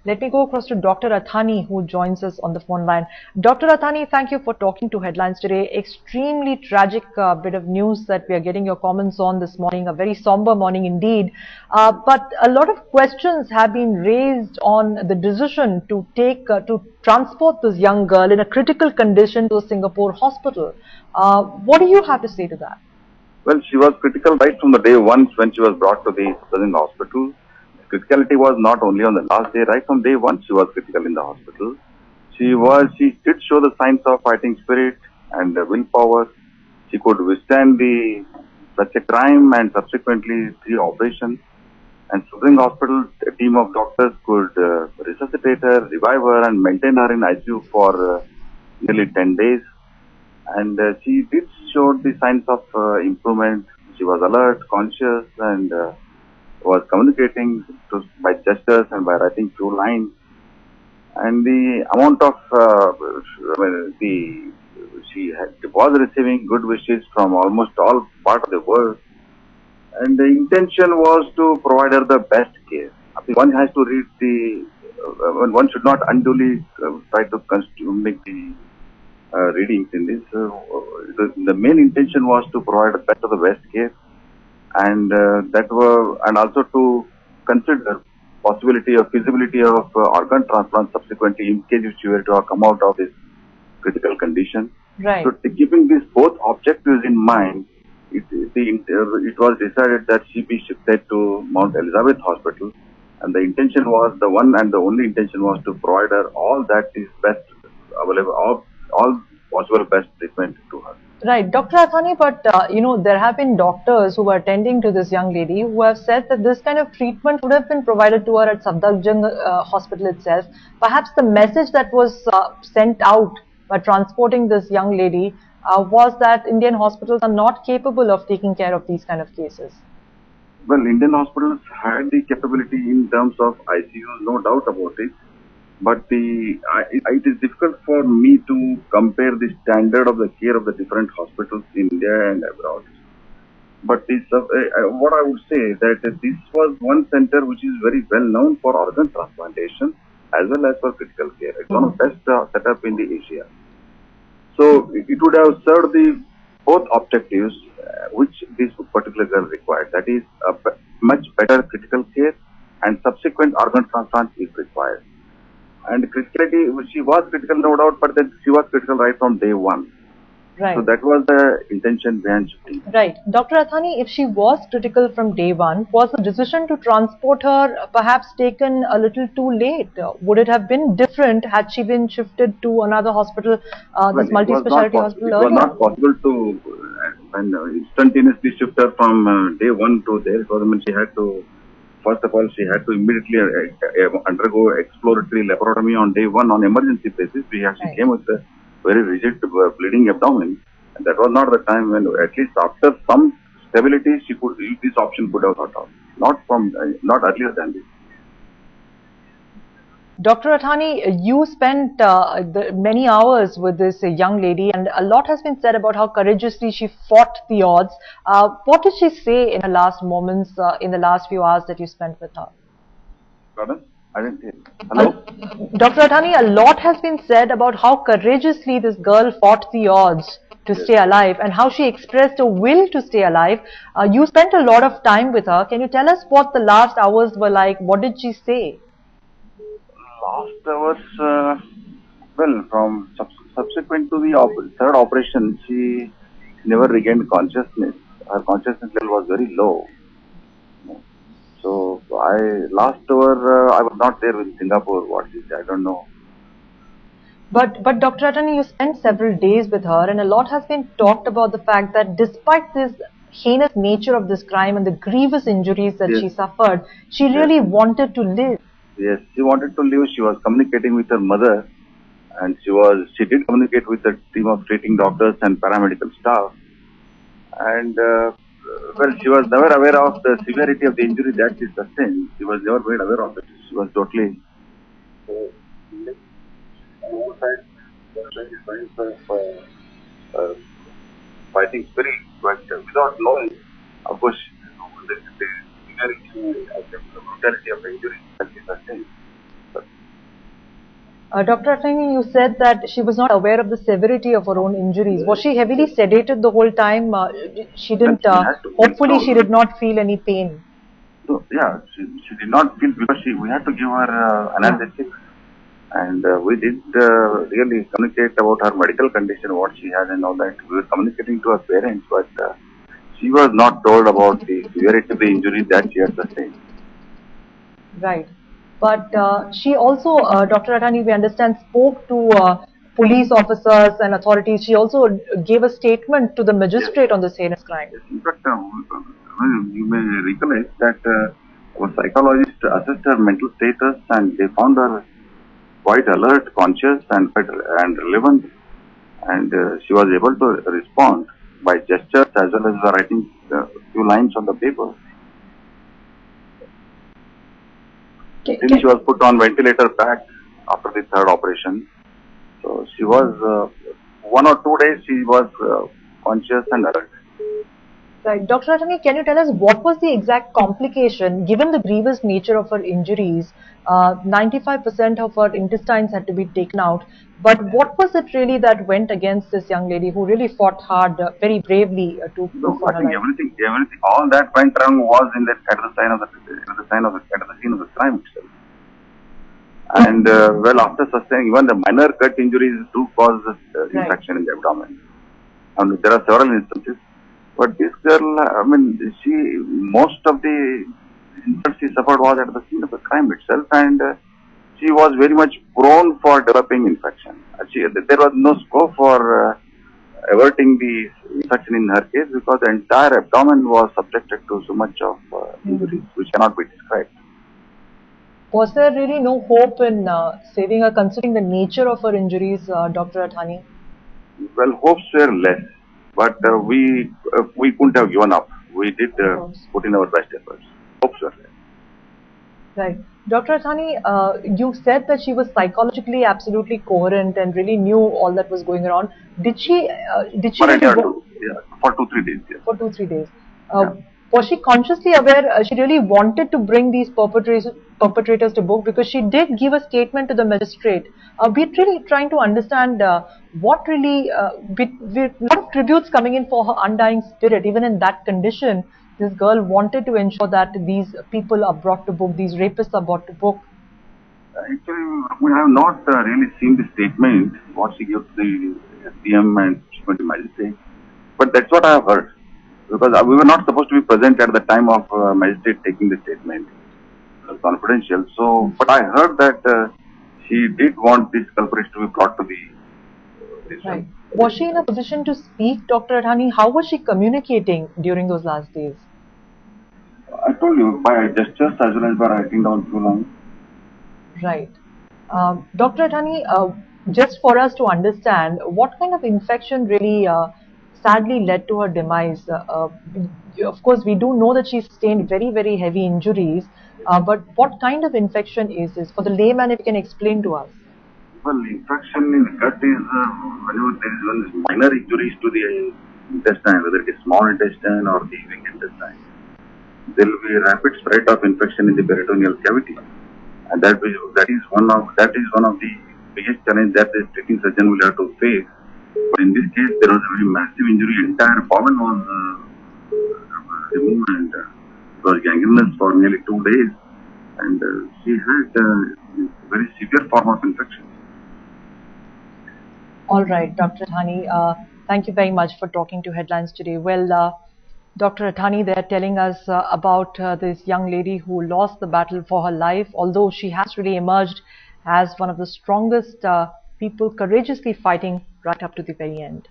Let me go across to Dr. Athani, who joins us on the phone line. Dr. Athani, thank you for talking to Headlines today. Extremely tragic bit of news that we are getting your comments on this morning, a very somber morning indeed. But a lot of questions have been raised on the decision to transport this young girl in a critical condition to a Singapore hospital. What do you have to say to that? Well, she was critical right from the day one when she was brought to the Safdarjung hospital. Criticality was not only on the last day, right from day one she was critical in the hospital. She did show the signs of fighting spirit and willpower. She could withstand such a crime and subsequently 3 operations. And Safdarjung hospital, a team of doctors could resuscitate her, revive her and maintain her in ICU for nearly 10 days. And she did show the signs of improvement. She was alert, conscious, and was communicating by gestures and by writing few lines. And the amount of she was receiving good wishes from almost all part of the world. And the intention was to provide her the best care. I think one has to read one should not unduly try to make the readings in this. The main intention was to provide the best of the best care, and and also to consider possibility or feasibility of organ transplant subsequently in case if she were to come out of this critical condition. Right. So keeping these both objectives in mind, it was decided that she be shifted to Mount Elizabeth Hospital, and the intention was, the one and the only intention was to provide her all that is best available, all possible best treatment to her. Right, Dr. Athani, but there have been doctors who were attending to this young lady who have said that this kind of treatment would have been provided to her at Safdarjung hospital itself. Perhaps the message that was sent out by transporting this young lady was that Indian hospitals are not capable of taking care of these kind of cases. Well, Indian hospitals had the capability in terms of ICU, no doubt about it. But it is difficult for me to compare the standard of the care of the different hospitals in India and abroad. But what I would say that this was one center which is very well known for organ transplantation as well as for critical care. It's one of the best setup in the Asia. So it would have served the both objectives which this particular girl required. That is much better critical care and subsequent organ transplant is required. And criticality, she was critical no doubt, but then she was critical right from day one. Right. So that was the intention behind shifting. Right. Dr. Athani, if she was critical from day one, was the decision to transport her perhaps taken a little too late? Would it have been different had she been shifted to another hospital, this multi-speciality hospital earlier? It was not possible to instantaneously shift her from day one to there. Because she had to, first of all, she had to immediately undergo exploratory laparotomy on day one on emergency basis. She came with a very rigid bleeding abdomen, and that was not the time when, at least after some stability, this option could have thought of. Not earlier than this. Dr. Athani, you spent many hours with this young lady, and a lot has been said about how courageously she fought the odds. What did she say in her last moments, in the last few hours that you spent with her? Pardon? I didn't hear. Hello? Dr. Athani, a lot has been said about how courageously this girl fought the odds to stay alive and how she expressed a will to stay alive. You spent a lot of time with her. Can you tell us what the last hours were like? What did she say? Last hours, well, from subsequent to the third operation, she never regained consciousness. Her consciousness level was very low. So last hour, I was not there in Singapore. What is it? I don't know. But Dr. Athani, you spent several days with her, and a lot has been talked about the fact that despite this heinous nature of this crime and the grievous injuries that she suffered, she really wanted to live. Yes, she wanted to live. She was communicating with her mother, and she did communicate with a team of treating doctors and paramedical staff. And well, she was never aware of the severity of the injury that she sustained. She was never made aware of it. She was totally fighting spirit, but without knowing, of course, the severity of the brutality of the injury that she sustained. But Dr. Athani, you said that she was not aware of the severity of her own injuries. Was she heavily sedated the whole time? She Yes, didn't, we had to. hopefully she So, did not feel any pain. so yeah, she did not feel because we had to give her analgesics. And we did really communicate about her medical condition, what she had and all that. We were communicating to her parents, but she was not told about the severity of the injury that she had sustained. Right. But she also, Dr. Athani, we understand, spoke to police officers and authorities. She also gave a statement to the Yes, magistrate on this heinous crime. yes. In fact, you may recollect that our psychologist assessed her mental status and they found her quite alert, conscious, and relevant. And she was able to respond by gestures as well as writing a few lines on the paper. Then she was put on ventilator pack after the third operation. So she was 1 or 2 days she was conscious and alert. Right. Dr. Athani, can you tell us what was the exact complication, given the grievous nature of her injuries? 95% of her intestines had to be taken out. But what was it really that went against this young lady who really fought hard, very bravely So for I her think life? everything, all that went wrong was in that at the sign of the scene of the crime itself. And well, after sustaining even the minor cut injuries do cause infection in the abdomen. And there are several instances. But this girl, I mean, most of the injuries she suffered was at the scene of the crime itself, and she was very much prone for developing infection. There was no scope for averting the infection in her case because the entire abdomen was subjected to so much of injuries which cannot be described. Was there really no hope in saving her, considering the nature of her injuries, Dr. Athani? Well, hopes were less, but we couldn't have given up. We did put in our best efforts. Hopes were less. Right. Dr. Athani, you said that she was psychologically absolutely coherent and really knew all that was going on. Did she For a really day or two, yeah, for 2 3 days, yes. for 2 3 days? Yeah. Was she consciously aware she really wanted to bring these perpetrators to book, because she did give a statement to the magistrate? We're really trying to understand what really, a lot of tributes coming in for her undying spirit. Even in that condition, this girl wanted to ensure that these people are brought to book, these rapists are brought to book. Actually, we have not really seen the statement what she gave to the SDM and subsequent magistrate, but that's what I have heard. Because we were not supposed to be present at the time of magistrate taking the statement. It was confidential. So, but I heard that she did want these culprits to be brought to the Right. Was she in a position to speak, Dr. Athani? How was she communicating during those last days? I told you by gestures as well as by writing down few lines. Right. Dr. Athani, just for us to understand, what kind of infection really sadly led to her demise? Of course, we do know that she sustained very, very heavy injuries, but what kind of infection is this? For the layman, if you can explain to us. Well, infection in the gut is whenever there is one minor injuries to the intestine, whether it is small intestine or the big intestine, there will be a rapid spread of infection in the peritoneal cavity, and that is one of the biggest challenge that the treating surgeon will have to face. But in this case, there was a very massive injury. Entire bowel was removed, and it was gangrenous for nearly 2 days, and she had a very severe form of infection. All right, Dr. Athani, thank you very much for talking to Headlines today. Well, Dr. Athani, they're telling us about this young lady who lost the battle for her life, although she has really emerged as one of the strongest people courageously fighting right up to the very end.